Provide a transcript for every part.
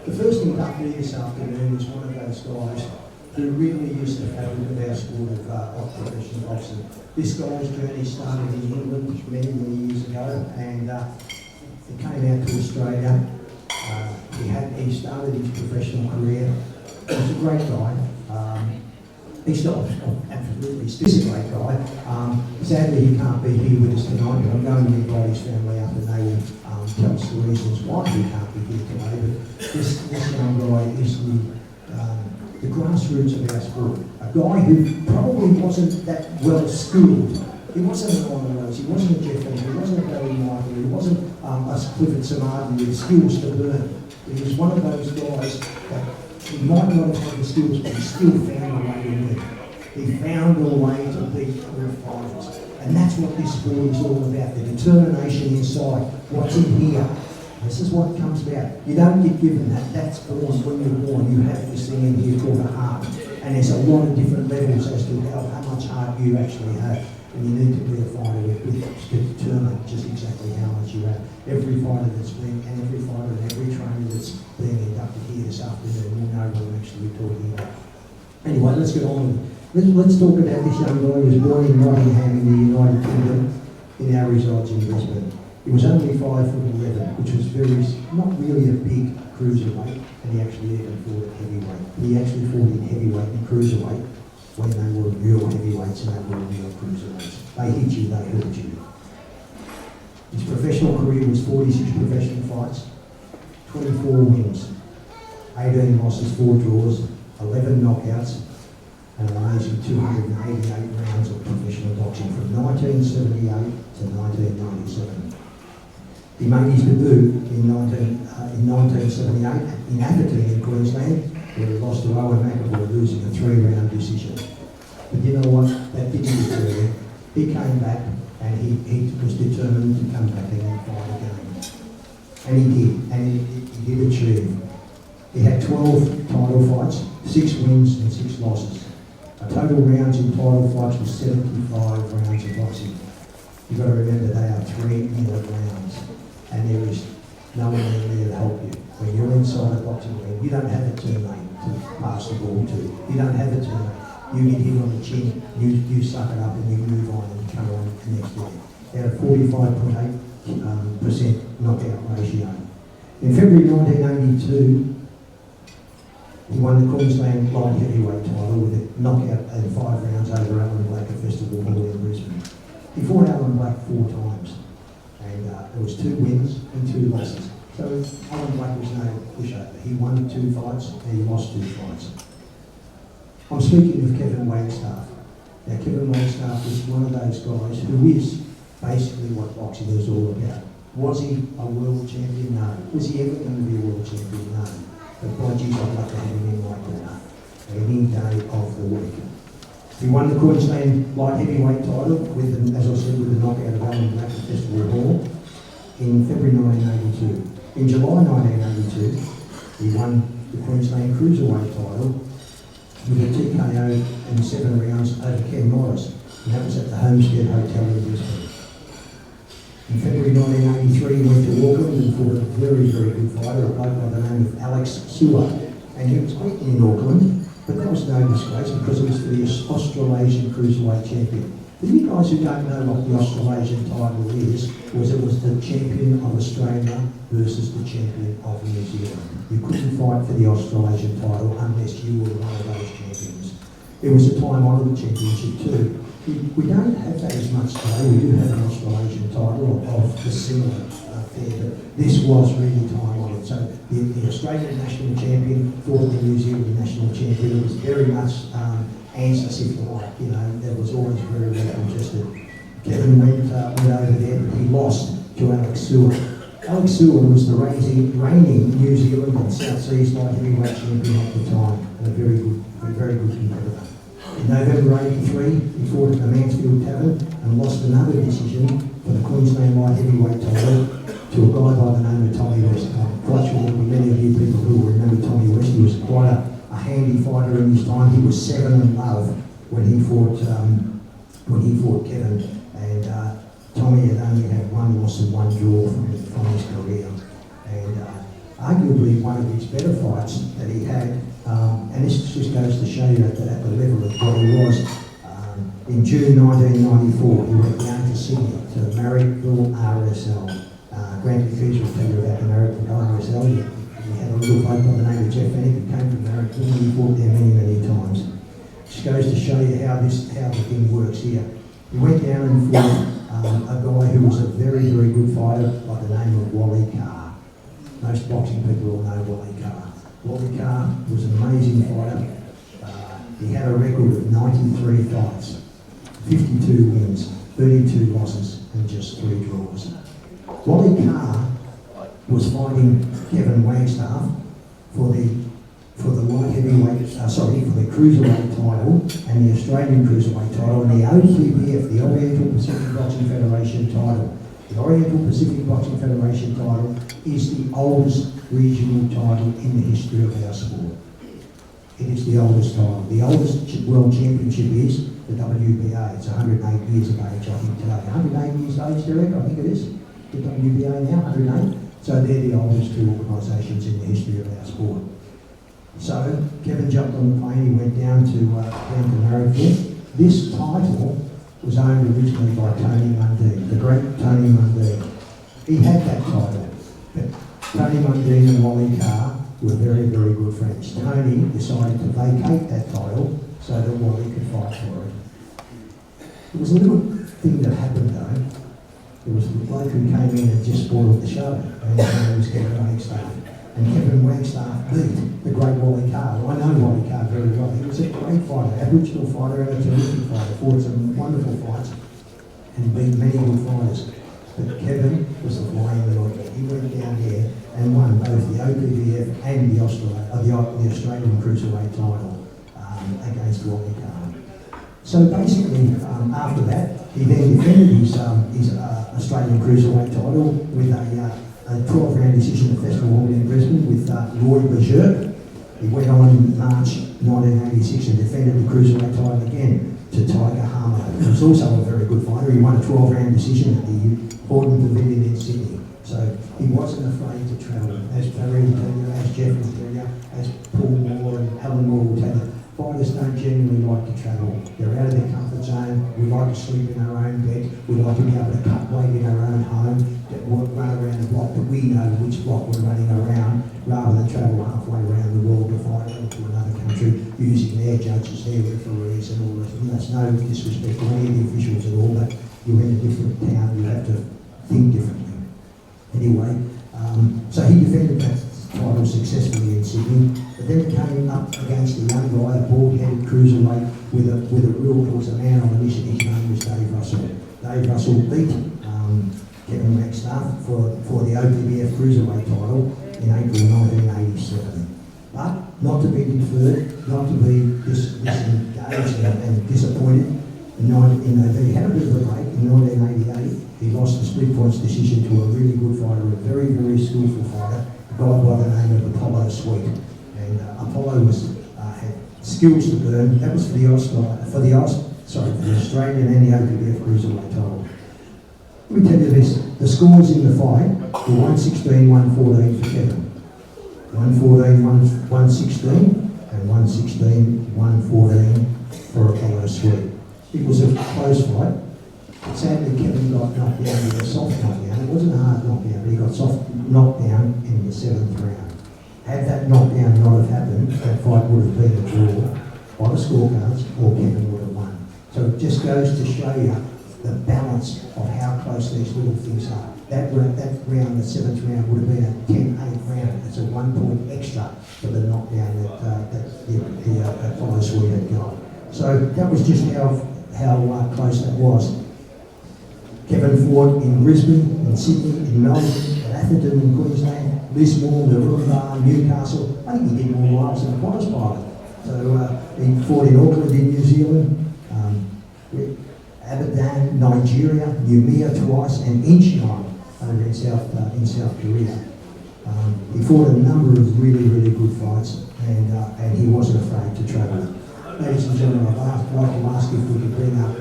The first inductee this afternoon is one of those guys who really used to fabric of our sport of professional boxing. This guy's journey started in England many years ago, and he came out to Australia. He started his professional career. He was a great guy. He's still absolutely he's a great guy. Sadly, he can't be here with us tonight, but I'm going to invite his family up and they will tell us the reasons why he can't be here today. But this young guy is the grassroots of our sport. A guy who probably wasn't that well schooled. He wasn't an Honour Rose, he wasn't a Jeff Lee, he wasn't a Barry Michael, he wasn't a Clifford Samardi with skills to burn. He was one of those guys that he might not have had the skills, but he still found a way to win. He found a way to beat the fighters. And that's what this sport is all about, the determination inside, what's in here. This is what comes about. You don't get given that, that's born when you're born. You have this thing in here called a heart. And there's a lot of different levels as to how much heart you actually have. And you need to be a fighter to determine just exactly how much you have. Every fighter that's been, and every fighter and every trainer that's being inducted here this afternoon will know what I'm actually talking about. Anyway, let's get on with it. Let's talk about this young guy who was born in Nottingham in the United Kingdom. He now resides in Brisbane. He was only 5'11", which was not really a big cruiserweight, and he actually even fought at heavyweight. He actually fought in heavyweight and cruiserweight when they were real heavyweights and they were real cruiserweights. They hit you, they hurt you. His professional career was 46 professional fights, 24 wins, 18 losses, 4 draws, 11 knockouts, and an amazing 288 rounds of professional boxing from 1978 to 1997. He made his debut in 1978 in Atherton in Queensland, where he lost to Owen McAvoy, losing a 3-round decision. But you know what? That didn't deter him. He came back and he was determined to come back and fight again. And he did, and he did achieve. He had 12 title fights, 6 wins and 6 losses. A total rounds in title fights was 75 rounds of boxing. You've got to remember they are 3-minute rounds, and there is no one there to help you. When you're inside a boxing ring, you don't have a teammate to pass the ball to. You don't have a teammate. You get hit on the chin, you suck it up and you move on and come on the next day. They had a 45.8% knockout ratio. In February 1982, he won the Queensland light heavyweight title with a knockout in 5 rounds over Alan Black at Festival Hall in Brisbane. He fought Alan Black 4 times, and there was 2 wins and 2 losses. So Alan Black was no pushover. He won 2 fights and he lost 2 fights. I'm speaking of Kevin Wagstaff. Now Kevin Wagstaff is one of those guys who is basically what boxing is all about. Was he a world champion? No. Was he ever going to be a world champion? No. But by geez, I'd like to have him in my corner any day of the week. He won the Queensland light heavyweight title with, as I said, with a knockout of Alan Black at Festival Hall in February 1982. In July 1982, he won the Queensland cruiserweight title with a TKO in 7 rounds over Ken Morris, and that was at the Homestead Hotel in Brisbane. In February 1983, he went to Auckland and fought a very good fighter, a bloke by the name of Alex Sewer, and he was beaten in Auckland, but that was no disgrace because it was for the Australasian Cruiserweight Champion. For you guys who don't know what the Australasian title is, it was the champion of Australia versus the champion of New Zealand. You couldn't fight for the Australasian title unless you were one of those champions. It was a time-honoured championship too. We don't have that as much today. We do have an Australasian title of the similar affair, but this was really time-honoured. So the Australian national champion fought the New Zealand national champion. It was very much answers, if you like, that was always very well contested. Kevin went over there, but he lost to Alex Sewer. Alex Sewer was the reigning New Zealand and South Seas light heavyweight champion at the time, and a very good competitor. In November '83, he fought at the Mansfield Tavern and lost another decision for the Queensland light heavyweight title to a guy by the name of Tommy West. I'm quite sure there will be many of you people who will remember Tommy West. He was quite a handy fighter in his time. He was 7-0 when he fought Kevin, and Tommy had only had 1 loss and 1 draw from his career. And arguably one of his better fights that he had, and this just goes to show you at the level of what he was. In June 1994, he went down to Sydney to the Marrickville RSL. Grant Cooper will tell you about the Marrickville RSL. He had a little bloke by the name of Jeff Fennick who came from Marrickville, and he fought there many, many times. Just goes to show you how the thing works here. He went down and fought a guy who was a very, very good fighter by the name of Wally Carr. Most boxing people all know Wally Carr. Wally Carr was an amazing fighter. He had a record of 93 fights, 52 wins, 32 losses, and just 3 draws. Wally Carr was fighting Kevin Wagstaff for the light heavyweight, for the cruiserweight title and the Australian cruiserweight title and the OPBF, the Oriental Pacific Boxing Federation title. The Oriental Pacific Boxing Federation title is the oldest regional title in the history of our sport. It is the oldest title. The oldest world championship is the WBA. It's 108 years of age, I think, today. 108 years of age, Derek, I think it is. The WBA now, 108. So they're the oldest two organisations in the history of our sport. So Kevin jumped on the plane, he went down to Marrickville. This title was owned originally by Tony Mundine, the great Tony Mundine. He had that title, but Tony Mundine and Wally Carr were very, very good friends. Tony decided to vacate that title so that Wally could fight for it. There was a little thing that happened though. There was a bloke who came in and just spoiled the show, and his name was Kevin Wagstaff. And Kevin Wagstaff beat the great Wally Carr. Well, I know Wally Carr very well. He was a great fighter, Aboriginal fighter and a terrific fighter, fought some wonderful fights and beat many good fighters. But Kevin was the fly in the ointment. He went down there and won both the OPBF and the Australian Cruiserweight title against Wally Carr. So basically, after that, he then defended his Australian Cruiserweight title with a 12-round decision at Festival Hall in Brisbane with Roy Bergerac. He went on in March 1986 and defended the Cruiserweight title again to Tiger Harmer, who was also a very good fighter. He won a 12-round decision at the Borden Pavilion in Sydney. So he wasn't afraid to travel. As Barry will tell you, as Jeff will tell you, as Paul Moore and Helen Moore will tell you, fighters don't generally like to travel. They're out of their comfort zone. We like to sleep in our own bed. We like to be able to cut weight in our own home, run around the block that we know which block we're running around, rather than travel halfway around the world to fight to another country using their judges, their referees and all this. And that's no disrespect to any of the officials at all, but you're in a different town, you have to think differently. Anyway, so he defended that title successfully in Sydney, but then it came up against a young guy, a bald-headed cruiserweight with there was a man on a mission. His name was Dave Russell. Dave Russell beat Kevin Wagstaff for the OPBF Cruiserweight title in April 1987. But not to be deferred, not to be disengaged and disappointed. He had a bit of a break in 1988. He lost the split points decision to a really good fighter, a very, very skillful fighter, a guy by the name of Apollo Sweet. And Apollo had skills to burn. That was for the Australian and the OPBF Cruiserweight title. Let me tell you this, the scores in the fight were 116-114 for Kevin, 114-116 and 116-114 for Apollo Sweet. It was a close fight. Sadly, Kevin got knocked down with a soft knockdown. It wasn't a hard knockdown, but he got soft knockdown in the 7th round. Had that knockdown not have happened, that fight would have been a draw by the scorecards, or Kevin would have won. So it just goes to show you the balance of how close these little things are. That round, the 7th round, would have been a 10-8 round. It's a 1 point extra for the knockdown that Apollo Sweet had got. So that was just how close that was. Kevin fought in Brisbane, in Sydney, in Melbourne, at Atherton in Queensland, Lismore, Narumba, Newcastle. I think he did more miles than a Qantas pilot. So he fought in Auckland in New Zealand, Abadan, Nigeria, Noumea twice, and Incheon over in South Korea. He fought a number of really, really good fights, and he wasn't afraid to travel. Ladies and gentlemen, I'd like to ask if we could bring up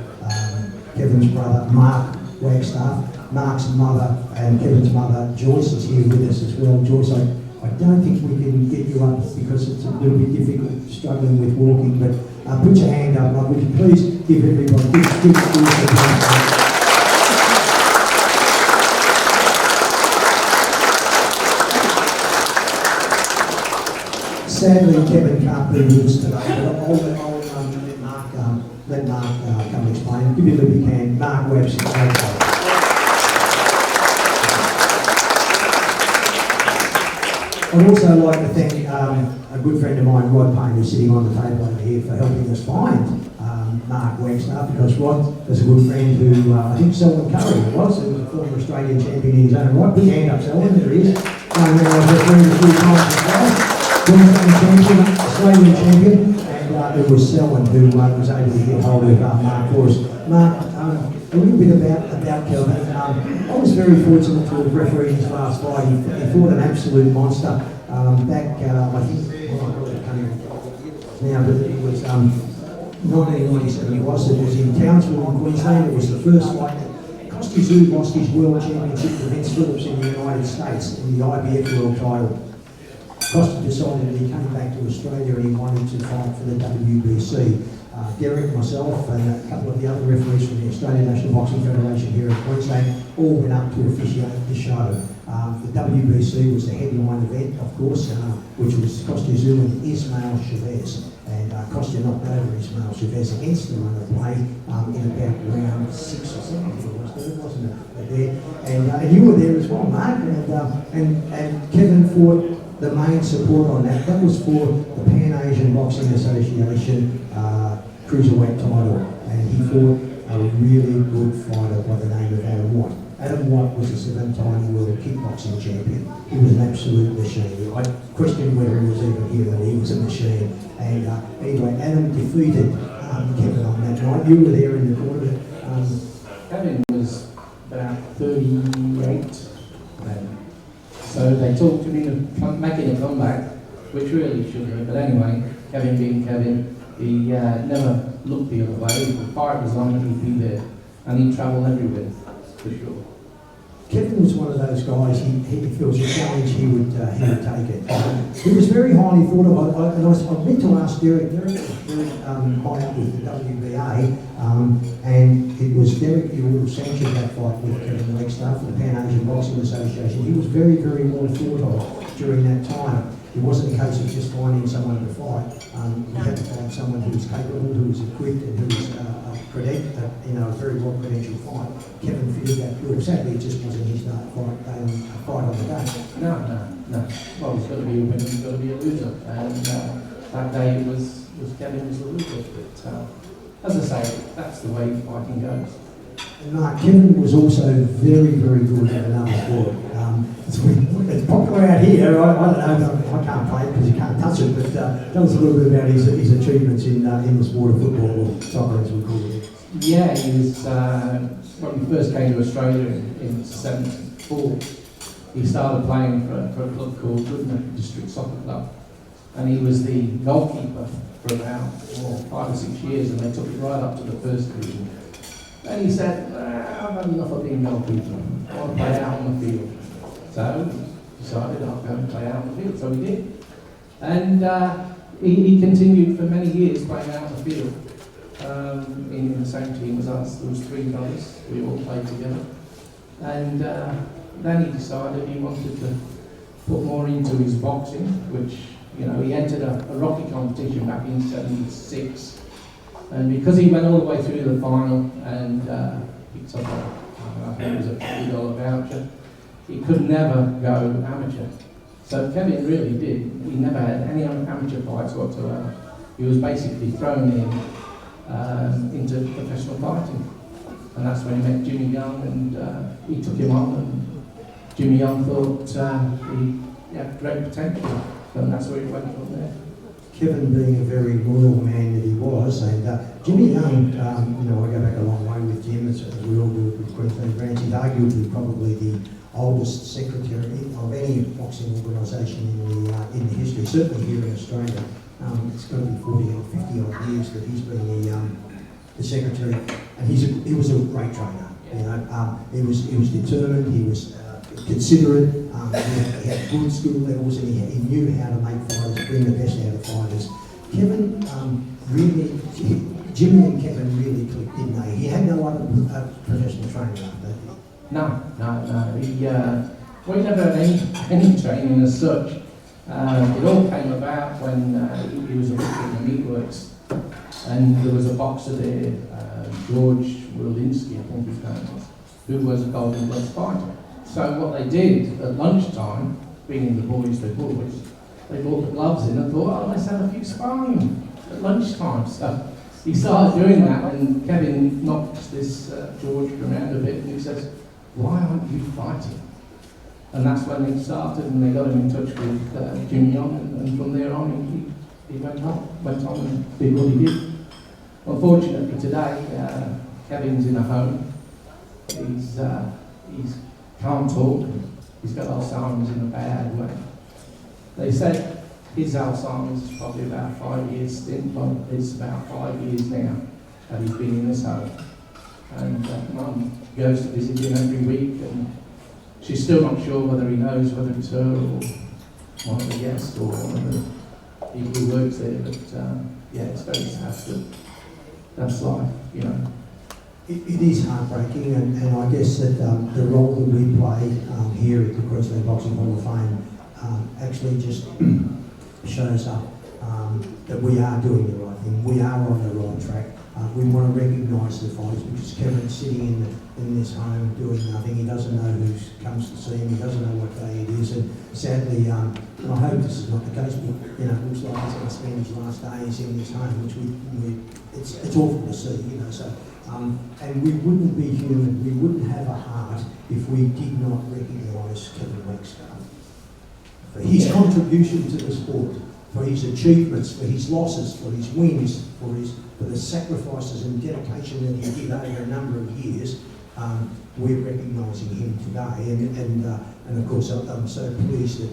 Kevin's brother, Mark Wagstaff. Mark's mother and Kevin's mother, Joyce, is here with us as well. Joyce, I don't think we can get you up because it's a little bit difficult, struggling with walking, but put your hand up. Would you please give everybody a big applause. Sadly, Kevin can't be with us today, but I'll let Mark come explain. Give him a big hand. Mark Wagstaff. I'd also like to thank a good friend of mine, Rod Payne, who's sitting on the table over here, for helping us find Mark Wagstaff, because Rod is a good friend who, I think Selwyn Curry was, who was a former Australian champion in his own right. Put your hand up, Selwyn, there he is. I've referred a few times as well. Australian champion, and it was Selwyn who was able to get hold of Mark for us. Mark, a little bit about Kelvin. I was very fortunate to have refereed his last fight. He fought an absolute monster back, I think, now, but it was 1997 it was in Townsville in Queensland. It was the first fight. Costi Zoo lost his world championship to Vince Phillips in the United States in the IBF world title. Costa decided that he came back to Australia and he wanted to fight for the WBC. Derek, myself, and a couple of the other referees from the Australian National Boxing Federation here in Queensland all went up to officiate the show. The WBC was the headline event, of course, which was Costa Zoo and Ismail Chavez. And Costa knocked over Ismail Chavez against the runner play in about round 6 or 7, wasn't it? There. And you were there as well, Mark, and Kevin fought the main support on that. That was for the Pan Asian Boxing Association cruiserweight title, and he fought a really good fighter by the name of Adam White. Adam White was a 7-time world kickboxing champion. He was an absolute machine. I questioned whether he was even here, but he was a machine. And anyway, Adam defeated Kevin on that night. You were there in the corner. Kevin was about 38 then. So they talked to me of making a comeback, which really shouldn't have. But anyway, Kevin being Kevin, he never looked the other way. If the fight was on, he'd be there. And he'd travel everywhere, for sure. Kevin was one of those guys, he feels a challenge, he would take it. He was very highly thought of, and I meant to ask Derek was very high up with the WBA, and it was Derek who sanctioned that fight with Kevin Wagstaff for the Pan Asian Boxing Association. He was very, very well thought of during that time. It wasn't a case of just finding someone to fight. You had to find someone who was capable, who was equipped, and who was a very well credentialed fight. Kevin fitted that bill. Sadly, it just wasn't his fight on the day. No. Well, he's got to be a winner, he's got to be a loser. And that day it was Kevin was the loser. But as I say, that's the way fighting goes. And Mark, Kevin was also very, very good at another sport. It's popular out here. I don't know, I can't play it because you can't touch it, but tell us a little bit about his achievements in the sport of football, or soccer as we call it. Yeah, he was, when he first came to Australia in 1974, he started playing for a club called Goodman District Soccer Club. And he was the goalkeeper for about 5 or 6 years, and they took it right up to the first division. And he said, I've had enough of being goalkeeper. I want to play out on the field. So he decided I'll go and play out on the field. So he did. And he continued for many years playing out on the field. In the same team as us, there was 3 brothers. We all played together. And then he decided he wanted to put more into his boxing, which, he entered a Rocky competition back in 1976. And because he went all the way through the final and picked up I think it was a $50 voucher, he could never go amateur. So Kevin really did. He never had any amateur fights whatsoever. He was basically thrown into professional fighting. And that's when he met Jimmy Young, and he took him on, and Jimmy Young thought he had great potential. And that's where he went from there. Kevin being a very loyal man that he was, and Jimmy Young, I go back a long way with Jim, as we all do with Queensland Branch. He's arguably probably the oldest secretary of any boxing organisation in the history, certainly here in Australia. It's going to be 40 or 50 odd years that he's been the secretary, and he was a great trainer. He was determined. He was considerate, he had good skill levels, and he knew how to make fighters, bring the best out of fighters. Kevin really, Jimmy and Kevin really clicked, didn't they? He had no other professional trainer after that. No. We never had any training as such. It all came about when he was a rookie in the meatworks, and there was a boxer there, George Wilinski, I think his name was, who was a Golden Gloves fighter. So what they did at lunchtime, being the boys, they brought the gloves in and thought, oh, let's have a few sparring at lunchtime. So he started doing that, and Kevin knocked this George around a bit, and he says, why aren't you fighting? And that's when it started, and they got him in touch with Jim Young, and from there on he went on and did what he did. Unfortunately today, Kevin's in a home. He's can't talk. He's got Alzheimer's in a bad way. They said his Alzheimer's is probably about 5 years stint, but it's about 5 years now that he's been in this home. And Mum goes to visit him every week, and she's still not sure whether he knows whether it's her or one of the guests or one of the people who works there. But yeah, it's very sad, but that's life, you know. It is heartbreaking, and I guess that the role that we play here at the Queensland Boxing Hall of Fame actually just shows up that we are doing the right thing. We are on the right track. We want to recognise the fighters, because Kevin's sitting in this home doing nothing. He doesn't know who comes to see him. He doesn't know what day it is. And sadly, and I hope this is not the case, but it looks like he's going to spend his last days in this home, which it's awful to see, So, and we wouldn't be human. We wouldn't have a heart if we did not recognise Kevin Wagstaff for his contribution to the sport, for his achievements, for his losses, for his wins, for the sacrifices and dedication that he did over a number of years. We're recognising him today, and of course I'm so pleased that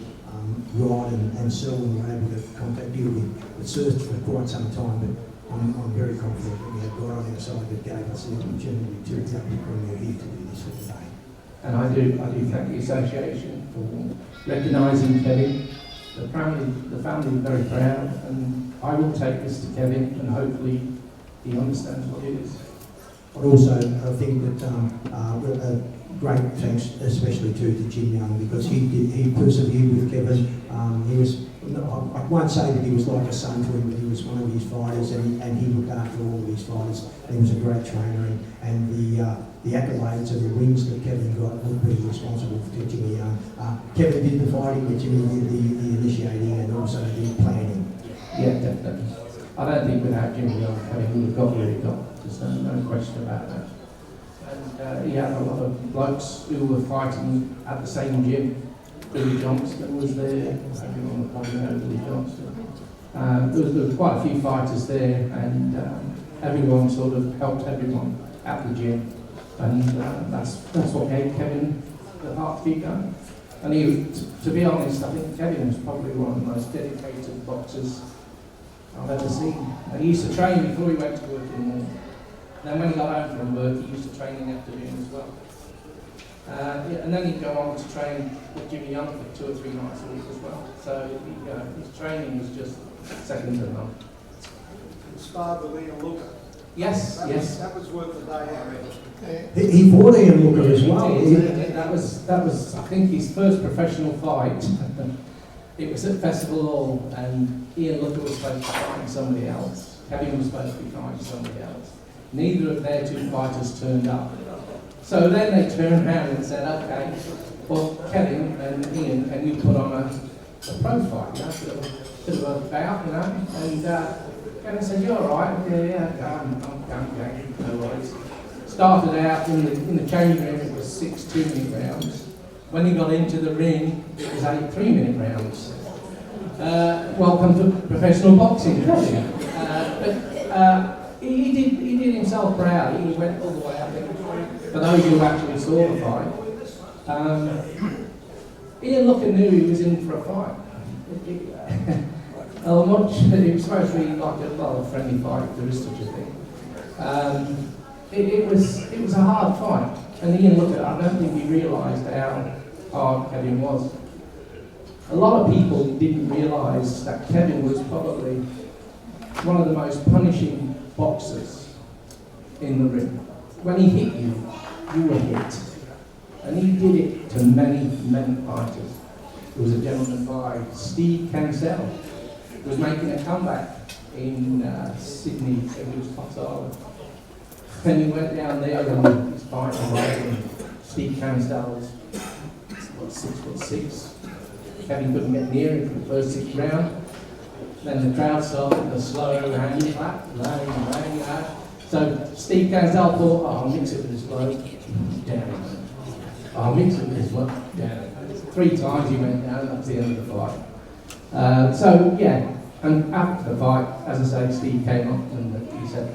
Rod and Selwyn were able to contact you. We searched for quite some time, but I'm very confident that we have got on our side that gave us the opportunity to bring you here to do this for today. And I do thank the association for recognising Kevin. The family is very proud, and I will take this to Kevin, and hopefully he understands what it is. But also, I think that great thanks, especially to Jim Young, because he persevered with Kevin. I won't say that he was like a son to him, but he was one of his fighters, and he looked after all of his fighters. He was a great trainer, and the accolades and the wins that Kevin got would be responsible for Jimmy Young. Kevin did the fighting, but Jimmy did the initiating and also the planning. Yeah, definitely. I don't think without Jimmy Young, Kevin would have got where he got. There's no question about that. And he had a lot of blokes who were fighting at the same gym. Billy Johnston was there. Everyone probably knows Billy Johnston. There was quite a few fighters there, and everyone sort of helped everyone at the gym. And that's what gave Kevin the heart to keep going. And to be honest, I think Kevin was probably one of the most dedicated boxers I've ever seen. And he used to train before he went to work in the morning. Then when he got home from work, he used to train in the afternoon as well. And then he'd go on to train with Jimmy Young for 2 or 3 nights a week as well. So his training was just second to none. His father, Ian Looker. Yes. That was worth the day, I reckon. He fought Ian Looker as well. That was I think his first professional fight. It was at Festival Hall, and Ian Looker was supposed to be fighting somebody else. Kevin was supposed to be fighting somebody else. Neither of their 2 fighters turned up. So then they turned around and said, okay, well, Kevin and Ian, can you put on a pro fight, bit of a bout, And Kevin said, you're all right. Yeah, I'm going, no worries. Started out in the changing room, it was 6 2-minute rounds. When he got into the ring, it was 8 3-minute rounds. Welcome to professional boxing, Kevin. But he did himself proud. He went all the way up there. For those who actually saw the fight, Ian Looker knew he was in for a fight. It was supposed to be like a friendly fight, there is such a thing. It was a hard fight, and Ian Looker, I don't think he realised how hard Kevin was. A lot of people didn't realise that Kevin was probably one of the most punishing boxers in the ring. When he hit you, you were hit. And he did it to many, many fighters. There was a gentleman by Steve Cancel who was making a comeback in Sydney, it was Cotswold. And he went down there and he was fighting away, and Steve Cancel was, what, 6'6". Kevin couldn't get near him for the first 6 rounds. Then the crowd started the slow hand clap, laying out. So Steve Cancel thought, oh, I'll mix it with this bloke, down. I'll mix it with this bloke, down. 3 times he went down, that's the end of the fight. So yeah, and after the fight, as I say, Steve came up and he said,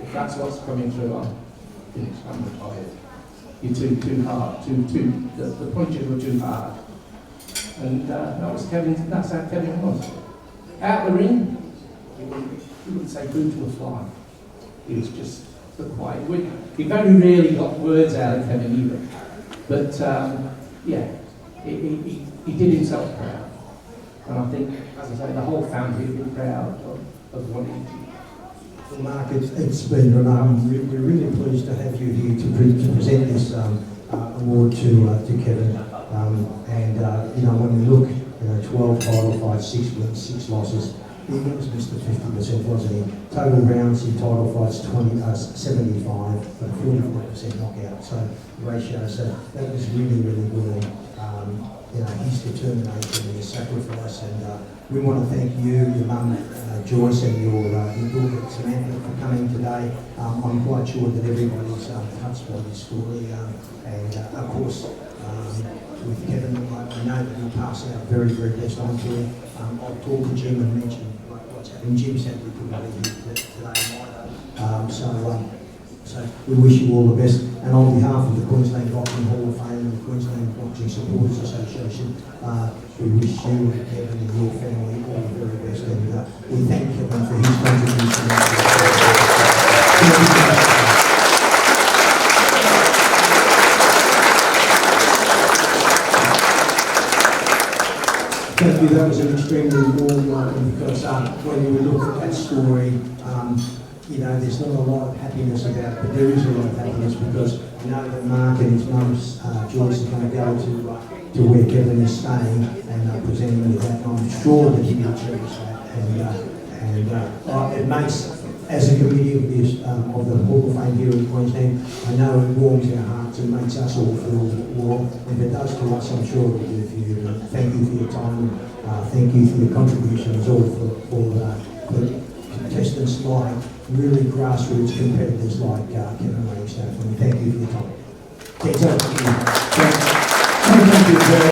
if that's what's coming through, I'm finished, I'm retired. You're too hard, the punches were too hard. And that's how Kevin was. Out the ring, he wouldn't say boo to a fly. He was just the quiet. He very rarely got words out of Kevin either. But yeah, he did himself proud. And I think, as I say, the whole family would be proud of what he did. Well, Mark, it's been remarkable. We're really pleased to have you here to present this award to Kevin. When we look, 12 title fights, 6 wins, 6 losses. He was Mr. 50%, wasn't he? Total rounds in title fights 75, but 44% knockout. So the ratio, so that was really, really good. His determination and his sacrifice, and we want to thank you, your mum Joyce, and your daughter Samantha for coming today. I'm quite sure that everybody's touched by this story, and of course with Kevin, I know that he'll pass our very, very best on to him. I've talked to Jim and mentioned what's happening. Jim said we couldn't be here today either. So we wish you all the best, and on behalf of the Queensland Boxing Hall of Fame and the Queensland Boxing Supporters Association, we wish you and Kevin and your family all the very best, and we thank Kevin for his contribution. Thank you, that was an extremely warm welcome, because when you look at that story, there's not a lot of happiness about it, but there is a lot of happiness, because I know that Mark and his mum, Joyce, is going to go to where Kevin is staying and present him with that, and I'm sure that he will cherish that. And it makes, as a committee of the Hall of Fame here in Queensland, I know it warms our hearts and makes us all feel warm. If it does to us, I'm sure it will do for you. Thank you for your time. Thank you for your contributions, all for contestants like really grassroots competitors like Kevin Wagstaff. And thank you for your time. Thank you.